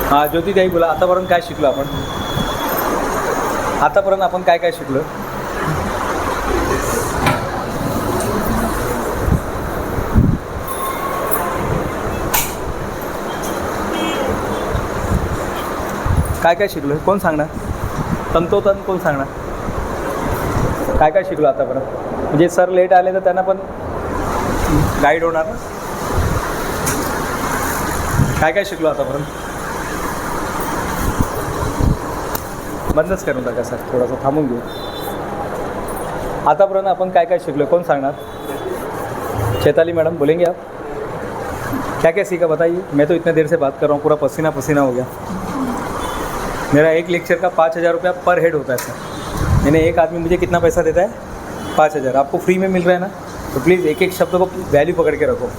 हां ज्योतिताई बोला. आतापर्यंत काय शिकलो आपण? आतापर्यंत आपण काय काय शिकलो? काय काय शिकलो कोण सांगणार? तंतोतंत कोण सांगणार? काय काय शिकलो आतापर्यंत? म्हणजे सर लेट आले तर त्यांना पण गाईड होणार ना. काय काय शिकलो आतापर्यंत? बंदच करून टाका सर, थोडंसं थांबून घेऊ. आतापर्यंत आपण काय काय शिकलो कोण सांगणार? चैताली मैडम बोलेंगे आप? क्या क्या सीखा बताइए. मैं तो इतने देर से बात कर रहा हूँ, पूरा पसीना पसीना हो गया. मेरा एक लेक्चर का 5,000 रुपया पर हेड होता है सर. मैंने एक आदमी मुझे कितना पैसा देता है? 5,000. आपको फ्री में मिल रहा है ना, तो प्लीज़ एक एक शब्द को वैल्यू पकड़ के रखो.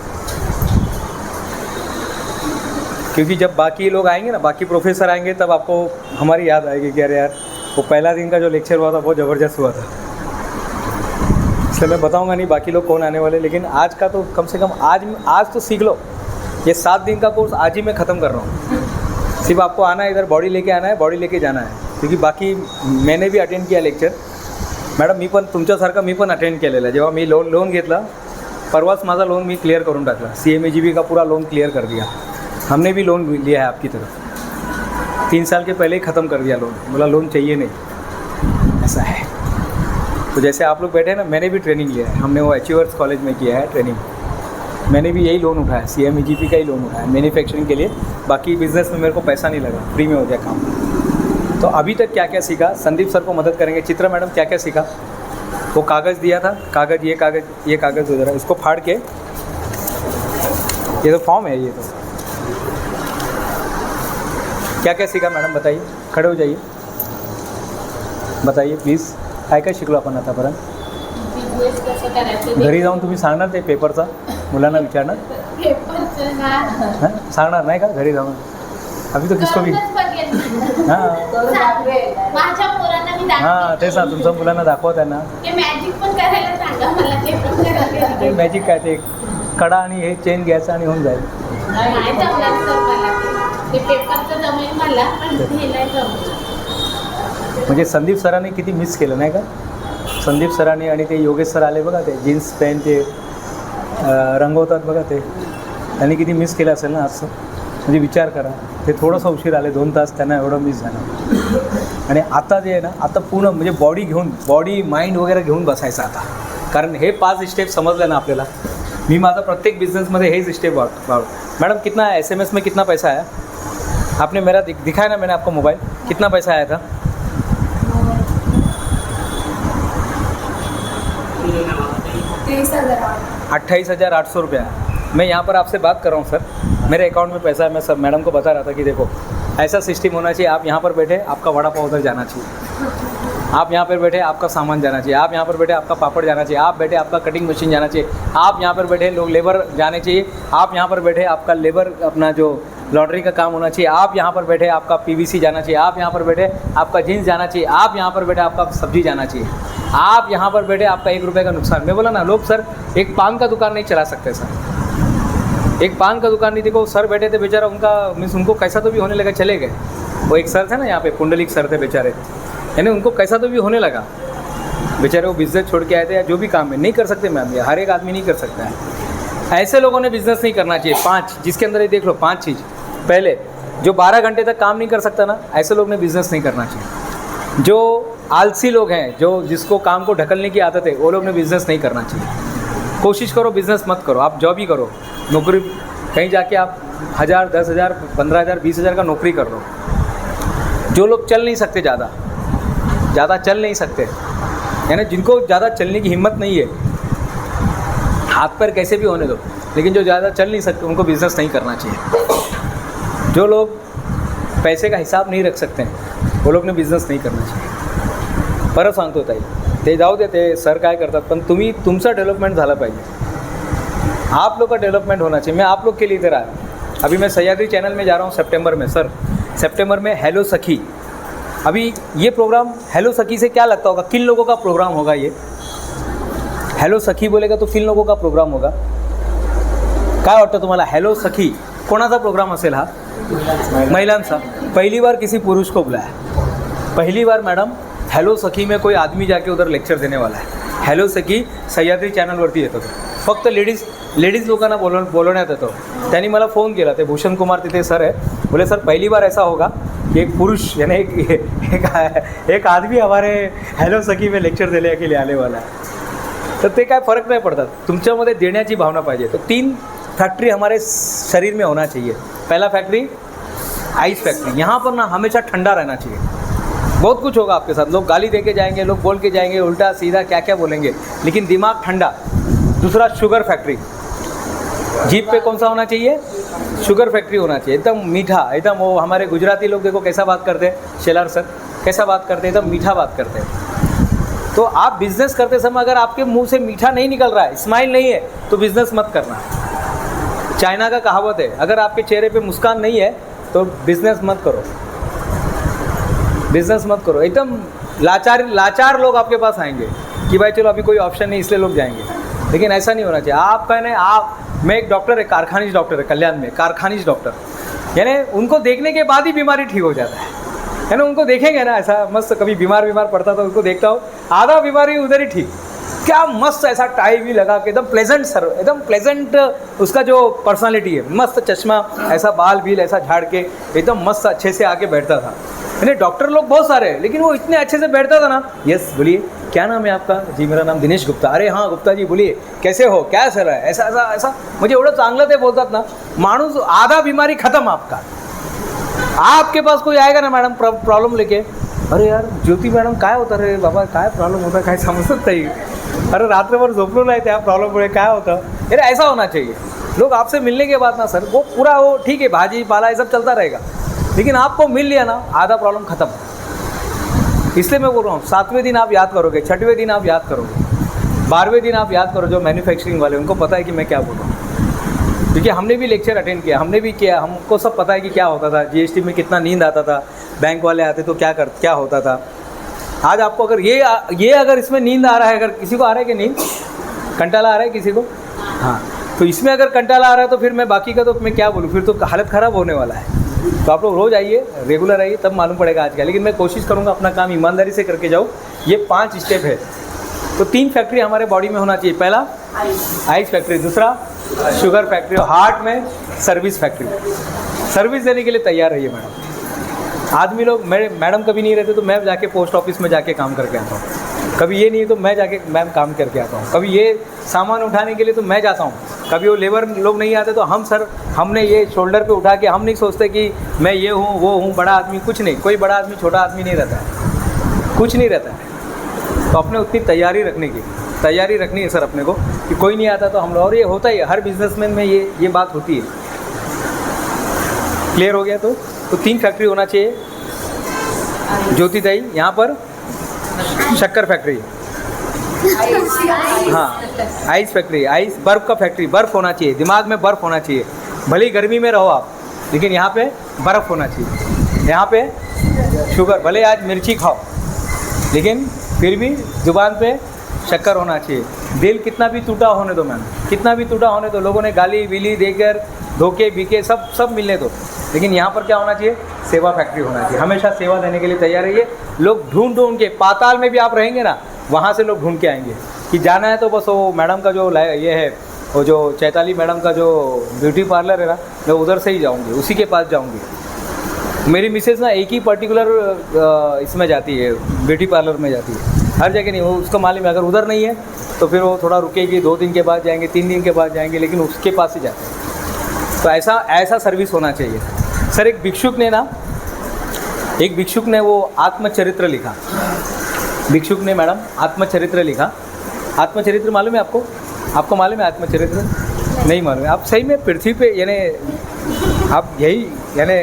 क्योंकि जब बाकी लोग आएंगे ना, बाकी प्रोफेसर आएंगे, तब आपको हमारी याद आएगी कि अरे यार वो पहला दिन का जो लेक्चर हुआ था बहुत ज़बरदस्त हुआ था. इसलिए मैं बताऊंगा नहीं बाकी लोग कौन आने वाले, लेकिन आज का तो कम से कम आज तो सीख लो. ये 7 दिन का कोर्स आज ही मैं ख़त्म कर रहा हूँ. सिर्फ आपको आना है, इधर बॉडी लेके आना है, बॉडी लेके जाना है. क्योंकि बाकी मैंने भी अटेंड किया लेक्चर. मॅडम मी पण तुमच्यासारखं मी पण अटेंड केलेलं आहे. जेव्हा मी लोन घेतला, परवाच माझा लोन मी क्लियर करून टाकला. CMAGB का पूरा लोन क्लियर कर दिया. हमने भी लोन लिया है आपकी तरफ. 3 साल के पहले ही ख़त्म कर दिया लोन. बोला लोन चाहिए नहीं, ऐसा है. तो जैसे आप लोग बैठे हैं ना, मैंने भी ट्रेनिंग लिया है. हमने वो अचीवर्स कॉलेज में किया है ट्रेनिंग. मैंने भी यही लोन उठाया, CMAGP का ही लोन उठाया मैन्युफैक्चरिंग के लिए. बाकी बिज़नेस में मेरे को पैसा नहीं लगा, फ्री में हो गया काम. तो अभी तक क्या क्या सीखा, संदीप सर को मदद करेंगे. चित्रा मैडम क्या क्या सीखा? वो कागज़ दिया था, ये कागज़ हो जा रहा है, इसको फाड़ के, ये तो फॉर्म है. ये तो क्या क्या सीखा मॅडम बताइए. खड़े हो जाइए, बताइए प्लीज़. काय काय शिकलो आपण आतापर्यंत? घरी जाऊन तुम्ही सांगणार ते पेपरचा, मुलांना विचारणार? सांगणार नाही का घरी जाऊन? अभी तो किसको भी हां तेच ना, तुमच्या मुलांना दाखवा त्यांना. ते मॅजिक काय, ते कडा आणि हे चेन घ्यायचं आणि होऊन जाईल. म्हणजे संदीप सरांनी किती मिस केलं नाही का? संदीप सरांनी आणि ते योगेश सर आले बघा, ते जीन्स पॅन्ट ते रंगवतात बघा, ते त्यांनी किती मिस केलं असेल ना असं. म्हणजे विचार करा, ते थोडंसं उशीर आले, 2 तास त्यांना एवढं मिस झालं. आणि आता जे आहे ना, आता पूर्ण म्हणजे बॉडी माइंड वगैरे घेऊन बसायचं आता. कारण हे 5 स्टेप समजलं ना आपल्याला. मी माझा प्रत्येक बिझनेसमध्ये हेच स्टेप वाढ. मैडम कितना SMS में कितना पैसा आया? आपने मेरा दिखाया ना, मैंने आपको मोबाइल, कितना पैसा आया था? 28,800 रुपया. मैं यहाँ पर आपसे बात कर रहा हूँ सर, मेरे अकाउंट में पैसा है. मैं सब मैडम को बता रहा था कि देखो ऐसा सिस्टम होना चाहिए. आप यहाँ पर बैठे, आपका वड़ा पाव उधर जाना चाहिए. आप यहाँ पर बैठे, आपका सामान जाना चाहिए. आप यहाँ पर बैठे, आपका पापड़ जाना चाहिए. आप बैठे, आपका कटिंग मशीन जाना चाहिए. आप यहाँ पर बैठे, लोग लेबर जाने चाहिए. आप यहाँ पर बैठे, आपका लेबर अपना जो लॉन्ड्री का काम होना चाहिए. आप यहाँ पर बैठे, आपका PVC जाना चाहिए. आप यहाँ पर बैठे, आपका जीन्स जाना चाहिए. आप यहाँ पर बैठे, आपका सब्जी जाना चाहिए. आप यहाँ पर बैठे, आपका 1 रुपये का नुकसान. मैं बोला ना, लोग सर एक पान का दुकान नहीं चला सकते सर. एक पान का दुकान नहीं. देखो सर बैठे थे बेचारा, उनका मीन्स उनको कैसा तो भी होने लगा, चले गए. वो एक सर थे ना यहाँ पे, पुंडलिक सर थे बेचारे, यानी उनको कैसा तो भी होने लगा बेचारे. वो बिज़नेस छोड़ के आए थे, या जो भी काम है नहीं कर सकते मैम, ये हर एक आदमी नहीं कर सकता है. ऐसे लोगों ने बिज़नेस नहीं करना चाहिए. 5 जिसके अंदर ये देख लो 5 चीज़. पहले जो 12 घंटे तक काम नहीं कर सकता ना, ऐसे लोग ने बिज़नेस नहीं करना चाहिए. जो आलसी लोग हैं, जो जिसको काम को ढकलने की आदत है, वो लोग ने बिज़नेस नहीं करना चाहिए. कोशिश करो बिज़नेस मत करो, आप जॉब ही करो. नौकरी कहीं जाके आप 1,000, 10,000, 15,000, 20,000 का नौकरी कर लो. जो लोग चल नहीं सकते, ज़्यादा चल नहीं सकते, यानी जिनको ज़्यादा चलने की हिम्मत नहीं है, हाथ पैर कैसे भी होने दो, लेकिन जो ज़्यादा चल नहीं सकते उनको बिज़नेस नहीं करना चाहिए. जो लोग पैसे का हिसाब नहीं रख सकते हैं, वो लोग ने बिझनेस नाही करना चाहिए. परत सांगतो ताई, ते जाऊ दे, ते सर काय करतात, पण तुम्ही तुमचा डेव्हलपमेंट झाला पाहिजे. आप लोग का डेवलपमेंट होना चाहिए. मैं आप लोग के लिए इधर आया. अभी मैं सह्याद्री चैनल में जा रहा हूँ सितंबर में. सर सितंबर में हेलो सखी, अभी ये प्रोग्राम हेलो सखी से क्या लगता होगा, किन लोगों का प्रोग्राम होगा ये? हेलो सखी बोलेगा तो किन लोगों का प्रोग्राम होगा? काय वाटतं तुम्हाला? हेलो सखी कोणाचा प्रोग्राम असेल हा? महिलांचा. पहिली बार किसी पुरुष को बुलाया. पहली बार मैडम हॅलो सखी में कोई आदमी जाके उधर लेक्चर देने वाला है. हॅलो सखी सह्याद्री चॅनलवरती येतो तो. फक्त लेडीज लोकांना बोलवण्यात येतो. त्यांनी मला फ़ोन केला, ते भूषण कुमार तिथे सर है. बोले सर पहली बार ऐसा होगा कि एक पुरुष यानी एक आदमी हमारे हॅलो सखी में लेक्चर देने के लिए आने वाला है. तर ते काय फ़र्क नहीं पड़ता, तुमच्यामध्ये देण्याची भावना पाहिजे. तो 3 फैक्ट्री हमारे शरीर में होना चाहिए. पहला फैक्ट्री आइस फैक्ट्री. यहाँ पर ना हमेशा ठंडा रहना चाहिए. बहुत कुछ होगा आपके साथ, लोग गाली दे के जाएंगे, लोग बोल के जाएंगे, उल्टा सीधा क्या क्या बोलेंगे, लेकिन दिमाग ठंडा. दूसरा शुगर फैक्ट्री. जीप पे कौन सा होना चाहिए? शुगर फैक्ट्री होना चाहिए. एकदम मीठा, एकदम वो हमारे गुजराती लोग देखो कैसा बात करते हैं, शेलार सर कैसा बात करते हैं, एकदम मीठा बात करते हैं. तो आप बिज़नेस करते समय अगर आपके मुंह से मीठा नहीं निकल रहा है, स्माइल नहीं है, तो बिज़नेस मत करना. चाइना का कहावत है, अगर आपके चेहरे पे मुस्कान नहीं है तो बिज़नेस मत करो. बिज़नेस मत करो. एकदम लाचार लोग आपके पास आएंगे कि भाई चलो अभी कोई ऑप्शन नहीं इसलिए लोग जाएंगे, लेकिन ऐसा नहीं होना चाहिए. आप कहने मैं एक डॉक्टर है, कारखानीज डॉक्टर है कल्याण में, कारखानीज डॉक्टर, यानी उनको देखने के बाद ही बीमारी ठीक हो जाता है ना. उनको देखेंगे ना ऐसा मस्त, कभी बीमार पड़ता तो उनको देखता हो, आधा बीमारी उधर ही ठीक. क्या मस्त ऐसा टाई भी लगा के एकदम प्लेजेंट सर, एकदम प्लेजेंट उसका जो पर्सनालिटी है, मस्त चश्मा ऐसा, बाल बील ऐसा झाड़ के एकदम मस्त अच्छे से आके बैठता था. यानी डॉक्टर लोग बहुत सारे हैं, लेकिन वो इतने अच्छे से बैठता था ना. यस बोलिए, क्या नाम है आपका? जी मेरा नाम दिनेश गुप्ता. अरे हाँ गुप्ता जी बोलिए, कैसे हो, क्या सर है, ऐसा ऐसा ऐसा. म्हणजे एवढं चांगलं ते बोलतात ना, माणूस आधा बीमारी खत्म आपका. आपके पास कोई आएगा ना मैडम प्रॉब्लम लेके, अरे यार ज्योति मैडम काय होतं रे बाबा, काय प्रॉब्लेम होता, काय समजत नाही, अरे रात्रभर झोपलो नाही त्या प्रॉब्लममुळे, काय होतं. अरे ऐसा होना चाहिए. लोग आपसे मिलने के बाद ना सर वो पूरा वो ठीक है, भाजी पाला ये सब चलता रहेगा, लेकिन आपको मिल लिया ना आधा प्रॉब्लम ख़त्म. इसलिए मैं बोल रहा हूँ 7वें दिन आप याद करोगे, 6वें दिन आप याद करोगे, 12वें दिन आप याद करो. जो मैन्युफैक्चरिंग वाले उनको पता है कि मैं क्या बोल रहा हूँ, क्योंकि हमने भी लेक्चर अटेंड किया, हमने भी किया, हमको सब पता है कि क्या होता था. जीएसटी में कितना नींद आता था, बैंक वाले आते तो क्या होता था. आज आपको अगर ये अगर इसमें नींद आ रहा है, अगर किसी को आ रहा है कि नींद, कंटाला आ रहा है किसी को, हाँ, तो इसमें अगर कंटाला आ रहा है तो फिर मैं बाकी का तो मैं क्या बोलूँ, फिर तो हालत ख़राब होने वाला है. तो आप लोग रोज़ आइए, रेगुलर आइए, तब मालूम पड़ेगा आज का. लेकिन मैं कोशिश करूँगा अपना काम ईमानदारी से करके जाऊँ. ये 5 स्टेप है. तो 3 फैक्ट्री हमारे बॉडी में होना चाहिए. पहला आइस फैक्ट्री, दूसरा शुगर फैक्ट्री, और हार्ट में सर्विस फैक्ट्री. सर्विस देने के लिए तैयार रहिए मैडम. आदमी लोग, मैडम कभी नहीं रहते तो मैं जाके पोस्ट ऑफिस में जाके काम करके आता हूँ. कभी ये नहीं है तो मैं जाके मैम काम करके आता हूँ. कभी ये सामान उठाने के लिए तो मैं जाता हूँ. कभी वो लेबर लोग नहीं आते तो हमने ये शोल्डर पे उठा के, हम नहीं सोचते कि मैं ये हूँ वो हूँ, बड़ा आदमी कुछ नहीं. कोई बड़ा आदमी छोटा आदमी नहीं रहता है, कुछ नहीं रहता है. तो अपने उतनी तैयारी रखनी है सर अपने को, कि कोई नहीं आता तो हम लोग, और ये होता ही है हर बिजनेसमैन में, ये बात होती है. क्लियर हो गया? तो 3 फैक्ट्री होना चाहिए. ज्योति दाई यहाँ पर शक्कर फैक्ट्री, हाँ आइस फैक्ट्री, आइस बर्फ़ का फैक्ट्री, बर्फ़ होना चाहिए, दिमाग में बर्फ़ होना चाहिए. भले ही गर्मी में रहो आप, लेकिन यहाँ पे बर्फ़ होना चाहिए. यहाँ पे शुगर, भले आज मिर्ची खाओ, लेकिन फिर भी ज़ुबान पे शक्कर होना चाहिए. दिल कितना भी टूटा होने दो मैम, कितना भी टूटा होने दो, लोगों ने गाली विली देकर धोखे बीके सब मिलने दो, लेकिन यहाँ पर क्या होना चाहिए? सेवा फैक्ट्री होना चाहिए. हमेशा सेवा देने के लिए तैयार रहिए. लोग ढूंढ के, पाताल में भी आप रहेंगे ना, वहाँ से लोग ढूंढ के आएंगे कि जाना है तो बस वो मैडम का जो ये है, वो जो चैताली मैडम का जो ब्यूटी पार्लर है ना, मैं उधर से ही जाऊँगी, उसी के पास जाऊँगी. मेरी मिसेज़ ना एक ही पर्टिकुलर इसमें जाती है, ब्यूटी पार्लर में जाती है, हर जगह नहीं. वो उसको मालूम है अगर उधर नहीं है तो फिर वो थोड़ा रुकेगी, 2 दिन के बाद जाएंगे, 3 दिन के बाद जाएंगे, लेकिन उसके पास ही जाते हैं. तो ऐसा सर्विस होना चाहिए सर. एक भिक्षुक ने वो आत्मचरित्र लिखा. भिक्षुक ने मैडम आत्मचरित्र लिखा. आत्मचरित्र मालूम है आपको? आपको मालूम है आत्मचरित्र? नहीं मालूम है. आप सही में पृथ्वी पे यानी आप यही यानी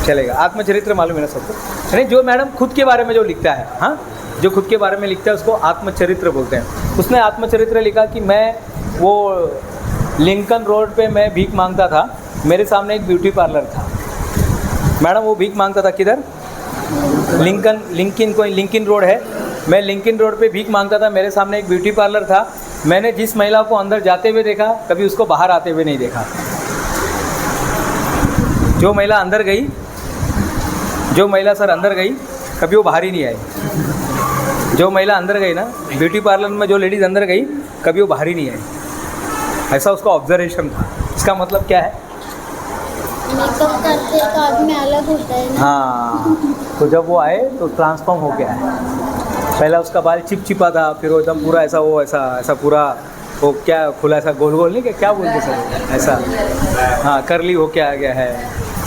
चलेगा. आत्मचरित्र मालूम है ना सबको? यानी जो मैडम खुद के बारे में जो लिखता है, हाँ, जो खुद के बारे में लिखता है उसको आत्मचरित्र बोलते हैं. उसने आत्मचरित्र लिखा कि मैं वो लिंकन रोड पे मैं भीख मांगता था, मेरे सामने एक ब्यूटी पार्लर था. मैडम वो भीख मांगता था किधर? लिंकिन रोड है, मैं लिंकिन रोड पे भीख मांगता था, मेरे सामने एक ब्यूटी पार्लर था. मैंने जिस महिला को अंदर जाते हुए देखा, कभी उसको बाहर आते हुए नहीं देखा. जो महिला अंदर गई, जो महिला सर अंदर गई, कभी वो बाहर ही नहीं आई। जो महिला अंदर गई ना ब्यूटी पार्लर में, जो लेडीज़ अंदर गई, कभी वो बाहर ही नहीं आई। ऐसा उसका ऑब्जर्वेशन था। इसका मतलब क्या है? मेकअप करते तो आदमी अलग होता है ना। हाँ, तो जब वो आए तो ट्रांसफॉर्म हो गया है। पहला उसका बाल चिपचिपा था, फिर वो एकदम पूरा ऐसा, वो ऐसा पूरा वो क्या खुला ऐसा गोल गोल, नहीं क्या बोलते सर, ऐसा हाँ करली हो के आ गया है।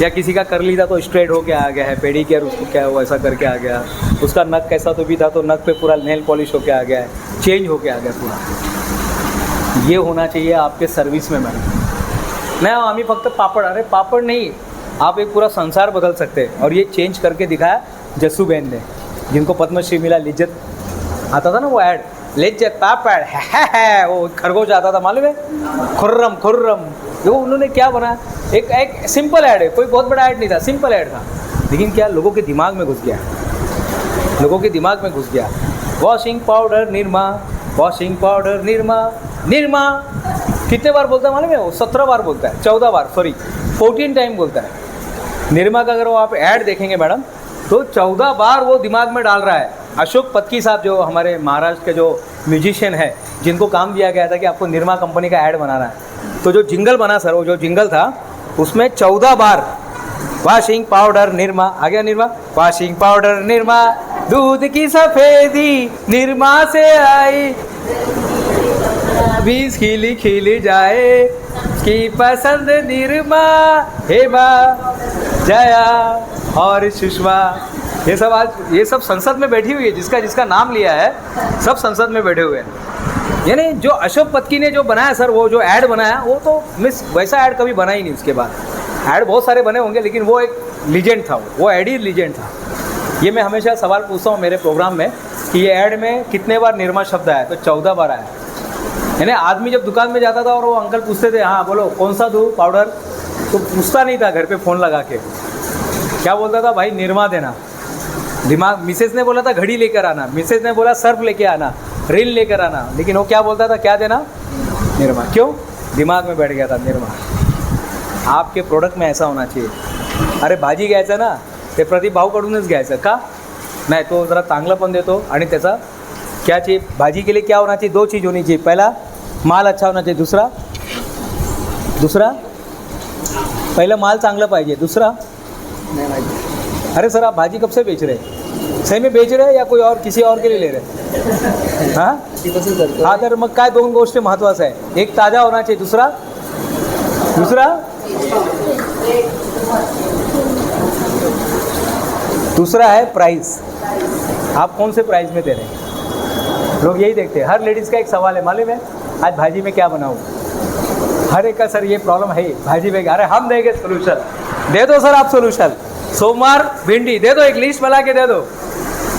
या किसी का करली था तो स्ट्रेट हो के आ गया है, पेडी केयर उसको क्या वो ऐसा करके आ गया। उसका नक कैसा तो भी था, तो नक पे पूरा नेल पॉलिश हो के आ गया है, चेंज हो के आ गया पूरा। ये होना चाहिए आपके सर्विस में मैडम। नहीं आम्ही फक्त पापड़, अरे पापड़ नहीं, आप एक पूरा संसार बदल सकते हैं। और ये चेंज करके दिखाया जस्सूबेन ने, जिनको पद्मश्री मिला। लिज्जत आता था ना वो ऐड, लिज्जत पापड़ है, वो खरगोश आता था मालूम है, खुर्रम खुर्रम। वो उन्होंने क्या बना, एक सिंपल ऐड है, कोई बहुत बड़ा ऐड नहीं था, सिंपल ऐड था, लेकिन क्या लोगों के दिमाग में घुस गया, लोगों के दिमाग में घुस गया। Washing powder Nirma, washing powder Nirma, Nirma कितने बार बोलता है मालूम है? वो 17 बार बोलता है, 14 बार, सॉरी 14 टाइम बोलता है निरमा का। अगर वो आप ऐड देखेंगे मैडम तो 14 बार वो दिमाग में डाल रहा है। अशोक पत्की साहब जो हमारे महाराष्ट्र के जो म्यूजिशियन है, जिनको काम दिया गया था कि आपको निरमा कंपनी का ऐड बनाना है, तो जो जिंगल बना सर, वो जो जिंगल था उसमें 14 बार वॉशिंग पाउडर निरमा आ गया, निरमा वॉशिंग पाउडर निरमा, दूध की सफेदी निरमा से आई, बीज खिली खिली जाए की पसंद निरमा, हेमा जया और सुषमा। ये सब आज ये सब संसद में बैठी हुई है, जिसका जिसका नाम लिया है सब संसद में बैठे हुए हैं। यानी जो अशोक पत्की ने जो बनाया सर, वो जो ऐड बनाया, वो तो मिस वैसा ऐड कभी बना ही नहीं। उसके बाद ऐड बहुत सारे बने होंगे, लेकिन वो एक लीजेंड था, वो ऐड ही लीजेंड था। ये मैं हमेशा सवाल पूछता हूँ मेरे प्रोग्राम में कि ये ऐड में कितने बार निरमा शब्द आया, तो 14 बार आया। यानी आदमी जब दुकान में जाता था और वो अंकल पूछते थे, हाँ बोलो कौन सा दूँ पाउडर, तो पूछता नहीं था घर पे फ़ोन लगा के, क्या बोलता था, भाई निरमा देना। दिमाग, मिसेज ने बोला था घड़ी लेकर आना, मिसेज ने बोला सर्फ लेके आना, रिल लेकर आना, लेकिन वो क्या बोलता था, क्या देना, निरमा। क्यों? दिमाग में बैठ गया था निरमा। आपके प्रोडक्ट में ऐसा होना चाहिए. अरे भाजी घ्यायचं ना, ते प्रदीप भाऊकडूनच घ्यायचं का नाही, तो जरा चांगलं पण देतो. आणि त्याचा क्या चाहिए, भाजी के लिए क्या होना चाहिए, दो चीज़ होनी चाहिए. पहला माल अच्छा होना चाहिए, दूसरा पहला माल चांगला पाहिजे, दूसरा अरे सर आप भाजी कब से बेच रहे हैं, सही में बेच रहे हैं या कोई और किसी और के लिए ले रहे हैं? हाँ तर मग काय दोन गोष्टी महत्त्वाचं आहे, एक ताज़ा होना चाहिए, दूसरा है प्राइस. आप कौन से प्राइस में दे रहे हैं, लोग यही देखते हैं. हर लेडीज़ का एक सवाल है, मालूम है आज भाजी में क्या बनाऊँ, हर एक का सर ये प्रॉब्लम है भाजी में. अरे हम देंगे सोल्यूशन, दे दो सर आप सोल्यूशन. सोमवार भिंडी दे दो, एक लिस्ट बना के दे दो,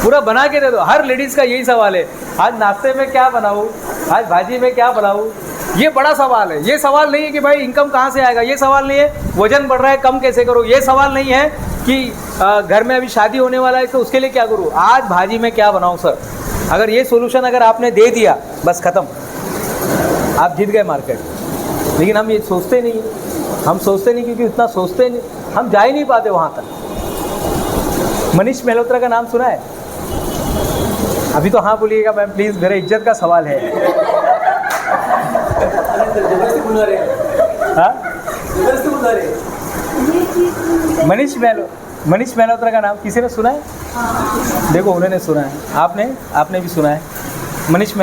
पूरा बना के दे दो. हर लेडीज़ का यही सवाल है, आज नाश्ते में क्या बनाऊँ, आज भाजी में क्या बनाऊँ. ये बड़ा सवाल है. ये सवाल नहीं है कि भाई इनकम कहाँ से आएगा, ये सवाल नहीं है वजन बढ़ रहा है कम कैसे करूँ, ये सवाल नहीं है कि घर में अभी शादी होने वाला है तो उसके लिए क्या करूँ, आज भाजी में क्या बनाऊँ सर. अगर ये सोल्यूशन अगर आपने दे दिया बस ख़त्म, आप जीत गए मार्केट. लेकिन हम ये सोचते नहीं, हम सोचते नहीं क्योंकि उतना सोचते नहीं, हम जा ही नहीं पाते वहाँ तक. मनीष मेल्होत्रा का नाम सुना है? अभी तो हाँ बोलिएगा मैम प्लीज़, मेरा इज्जत का सवाल है. हाँ? मनीष मेल्होत्रा का नाम किसी ने सुना है? देखो उन्होंने सुना है, आपने भी सुना है. मनीष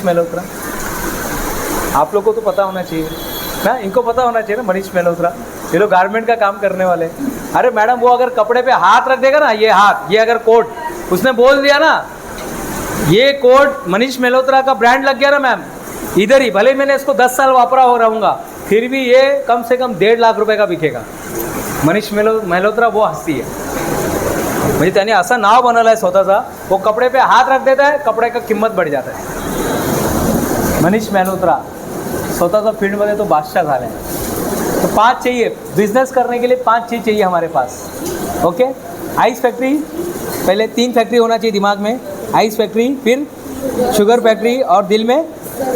मेल्होत्रा आप लोग को तो पता होना चाहिए ना, इनको पता होना चाहिए ना. मनीष मेल्होत्रा ये लोग गारमेंट का काम करने वाले. अरे मैडम वो अगर कपड़े पे हाथ रख देगा ना, ये हाथ, ये अगर कोट उसने बोल दिया ना, ये कोट मनीष मेल्होत्रा का ब्रांड लग गया ना मैम, इधर ही भले मैंने इसको 10 साल वापरा हो रहूँगा फिर भी ये कम से कम 1.5 लाख रुपये का बिकेगा. मनीष मेल्होत्रा वो हस्ती है, म्हणजे त्याने असं नाव बनवलं आहे स्वतःचा. वो कपड़े पे हाथ रख देता है, कपड़े का किंमत बढ़ जाता है. मनीष मेल्होत्रा स्वतःचा फील्डमध्ये तो बादशाह झाला है. तो 5 चाहिए बिजनेस करने के लिए, 5 चीज़ चाहिए हमारे पास. ओके, आइस फैक्ट्री, पहले 3 फैक्ट्री होना चाहिए दिमाग में. आइस फैक्ट्री, फिर शुगर फैक्ट्री और दिल में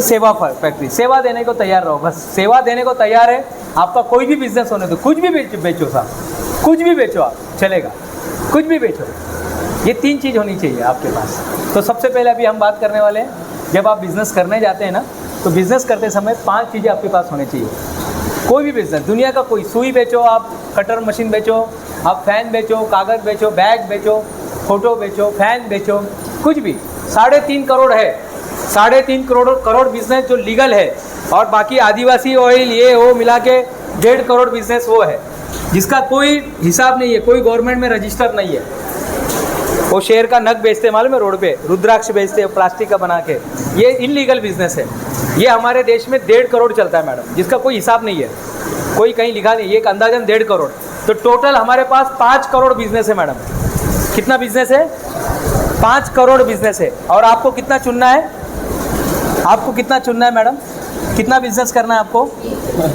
सेवा फैक्ट्री. सेवा देने को तैयार रहो, बस सेवा देने को तैयार है आपका कोई भी बिजनेस होने दो, कुछ भी बेचो साहब, कुछ भी बेचो आप, चलेगा, कुछ भी बेचो। ये 3 चीज़ होनी चाहिए आपके पास। तो सबसे पहले अभी हम बात करने वाले हैं, जब आप बिज़नेस करने जाते हैं ना, तो बिज़नेस करते समय 5 चीज़ें आपके पास होनी चाहिए। कोई भी बिज़नेस, दुनिया का कोई, सुई बेचो आप, कटर मशीन बेचो आप, फ़ैन बेचो, कागज़ बेचो, बैग बेचो, फ़ोटो बेचो, फ़ैन बेचो, कुछ भी। 3.5 करोड़ है, 3.5 करोड़ बिज़नेस जो लीगल है, और बाकी आदिवासी ऑयल ये वो मिला के 1.5 करोड़ बिज़नेस वो है जिसका कोई हिसाब नहीं है, कोई गवर्नमेंट में रजिस्टर नहीं है। वो शेर का नग बेचते मालूम है रोड पे, रुद्राक्ष बेचते हैं प्लास्टिक का बना के, ये इनलीगल बिजनेस है। ये हमारे देश में 1.5 करोड़ चलता है मैडम, जिसका कोई हिसाब नहीं है, कोई कहीं लिखा नहीं, ये एक अंदाजन 1.5 करोड़। तो टोटल हमारे पास 5 करोड़ बिजनेस है मैडम। कितना बिजनेस है? 5 करोड़ बिजनेस है। और आपको कितना चुनना है? आपको कितना चुनना है मैडम? कितना बिजनेस करना है आपको?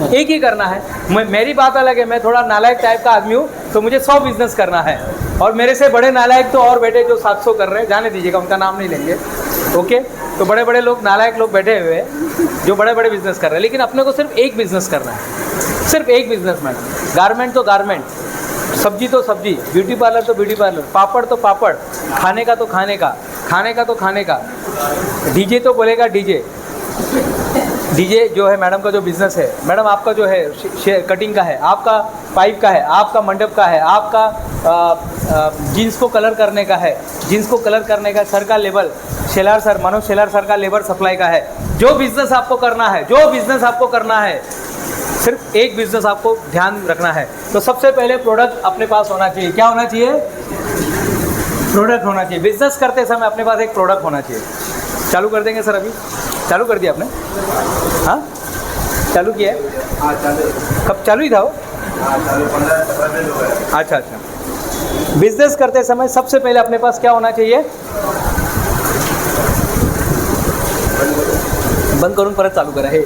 एक ही करना है। मेरी बात अलग है, मैं थोड़ा नालायक टाइप का आदमी हूँ, तो मुझे 100 बिजनेस करना है। और मेरे से बड़े नालायक तो और बैठे जो 700 कर रहे हैं, जाने दीजिएगा, उनका नाम नहीं लेंगे, ओके। तो बड़े बड़े लोग, नालायक लोग बैठे हुए हैं जो बड़े बड़े बिजनेस कर रहे हैं, लेकिन अपने को सिर्फ एक बिजनेस करना है, सिर्फ एक बिजनेस मैडम। गारमेंट तो गारमेंट, सब्जी तो सब्जी, ब्यूटी पार्लर तो ब्यूटी पार्लर, पापड़ तो पापड़, खाने का तो खाने का, खाने का तो खाने का, डीजे तो बोलेगा डीजे। डीजे जो है मैडम का जो बिज़नेस है, मैडम आपका जो है कटिंग का है, आपका पाइप का है, आपका मंडप का है, आपका जीन्स को कलर करने का है, जीन्स को कलर करने का सर का labour, Shelar sir, Manoj Shelar sir का लेबर सप्लाई का है। जो बिज़नेस आपको करना है, जो बिज़नेस आपको करना है, सिर्फ एक बिज़नेस आपको ध्यान रखना है। तो सबसे पहले प्रोडक्ट अपने पास होना चाहिए। क्या होना चाहिए? प्रोडक्ट होना चाहिए। बिज़नेस करते समय अपने पास एक प्रोडक्ट होना चाहिए। चालू कर देंगे सर? अभी चालू कर दिया आपने? हाँ, चालू किया है? हाँ चालू। कब चालू ही था वो? हाँ चालू 15-17 दिन हो गए। अच्छा अच्छा। बिजनेस करते समय सबसे पहले अपने पास क्या होना चाहिए? बंद करून परत चालू करा हे।